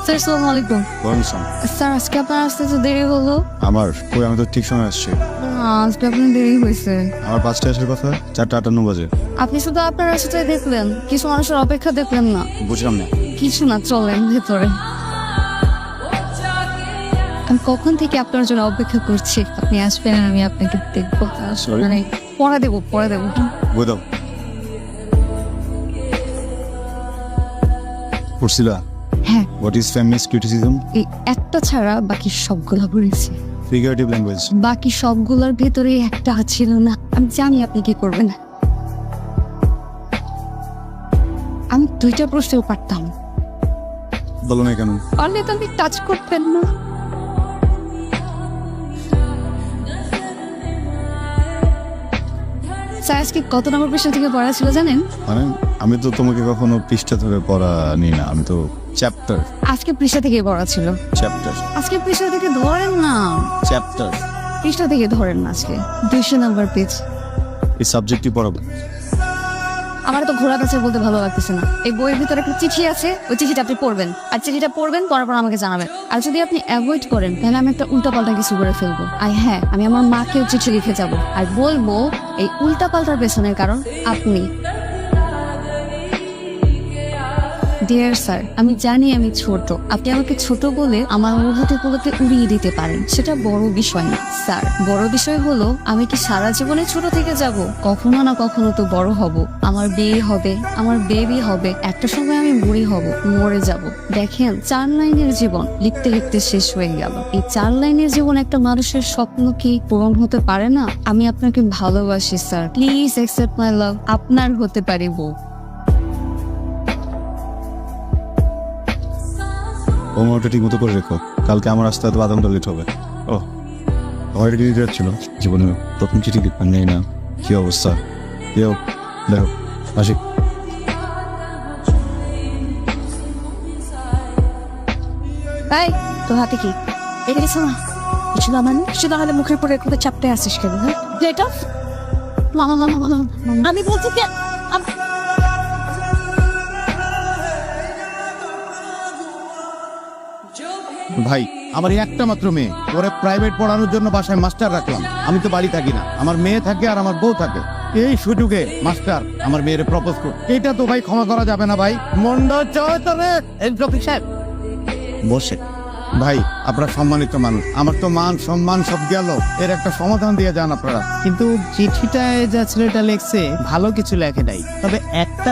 Sir আসসালামু আলাইকুম। বলছেন স্যার আজকে আপনার আসতে তো দেরি হলো। আমি তো ঠিক সময় আসছি। আজকে আপনার দেরি হয়েছে। আমার 5টায় আসার কথা, 4:58 বাজে। আপনি শুধু আপনার রাস্তায় দেখলেন, কিছু মানুষের অপেক্ষা দেখলেন না। বুঝলাম না। কিছু না, চলেন ভেতরে। আমি কখন থেকে আপনার জন্য অপেক্ষা করছি, আপনি আসবেন আর আমি আপনাকে দেখবো। Sorry? মানে পড়া দেবো। বুঝলাম। পড়ছিলা হ্যাঁ, হোয়াট ইজ ফেমিনিস্ট ক্রিটিসিজম? এই একটা ছাড়া বাকি সবগুলো পড়েছি। Figurative language. বাকি সবগুলোর ভেতরে একটা ছিল না। আমি জানি আপনি কি করবেন। আমি 2টা প্রশ্নেও পারতাম। বলো না কেন? পারলে তো আপনি টাচ করতেন না। স্যার আজকে কত নম্বর পৃষ্ঠা থেকে পড়া ছিল জানেন? মানে আমি তো তোমাকে কখনো পৃষ্ঠা ধরে পড়া নিই না, আমি তো চ্যাপ্টার আজকে পৃষ্ঠা থেকে পড়া ছিল। চ্যাপ্টার আজকে পৃষ্ঠা থেকে ধরেন না। চ্যাপ্টার পৃষ্ঠা থেকে ধরেন না। আজকে 200 নম্বর পেজ। এই সাবজেক্টই পড়াবো। আমার তো ঘোড়া কাছে বলতে ভালো লাগতেছে না। এই বইয়ের ভিতরে একটা চিঠি আছে, ওই চিঠিটা আপনি পড়বেন। আর চিঠিটা পড়বেন, পড়ার পর আমাকে জানাবেন। আর যদি আপনি অ্যাভয়েড করেন তাহলে আমি একটা উল্টাপাল্টা কিছু করে ফেলবো। আর হ্যাঁ, আমি আমার মাকেও চিঠি লিখে যাব আর বলবো এই উল্টাপাল্টার পেছনের কারণ আপনি। ডিয়ার স্যার, আমি জানি আমি ছোট। আপনি আমাকে ছোট বলে আমার অনুভূতিগুলোকে উড়িয়ে দিতে পারেন, সেটা বড় বিষয় না স্যার। বড় বিষয় হলো আমি কি সারা জীবনে ছোট থেকে যাব? কখনো না কখনো তো বড় হব। আমার বিয়ে হবে, আমার বেবি হবে, একটা সময় আমি বুড়ি হব, মরে যাব। দেখেন, 4 লাইনের জীবন লিখতে লিখতে শেষ হয়ে গেল। এই 4 লাইনের জীবন একটা মানুষের স্বপ্ন কি পূরণ হতে পারে না? আমি আপনাকে ভালোবাসি স্যার, প্লিজ অ্যাকসেপ্ট মাই লাভ। আপনার হতে পারি বউ। হোমওয়ার্কটা ঠিক মতো করে রেখো, কালকে আমার আসতে হয়তো 1/2 ঘন্টা লেট হবে। ও, আমার এটা দিতে যাচ্ছিল জীবনে প্রথম চিঠি লিখবেন নেই না। কি অবস্থা? কেউ দেখো আসি। তাই তোর হাতে কি? এটা কিছু না। কিছু না মানে শুধু আমাদের মুখের উপরে একটা চাপতে আসিস কেন? হ্যাঁ, যেটা আমি বলছি কি ভাই, আমার এই একটা মাত্র মেয়ে, ওরে প্রাইভেট পড়ানোর জন্য বাসায় মাস্টার রাখলাম। আমি তো বাড়ি থাকি না, আমার মেয়ে থাকে আর আমার বউ থাকে। এই সুযোগে মাস্টার আমার মেয়েরে প্রপোজ কর, এটা তো ভাই ক্ষমা করা যাবে না ভাই। মন্ড চরে সাহেব বসে। ভাই, আপনারা সম্মানিত মানুষ, আমার তো মান সম্মান সব গেল, এর একটা সমাধান দিয়ে যান আপনারা। কিন্তু চিঠিটায় যা ছেলেটা লেখছে ভালো কিছু লেখে নাই, তবে একটা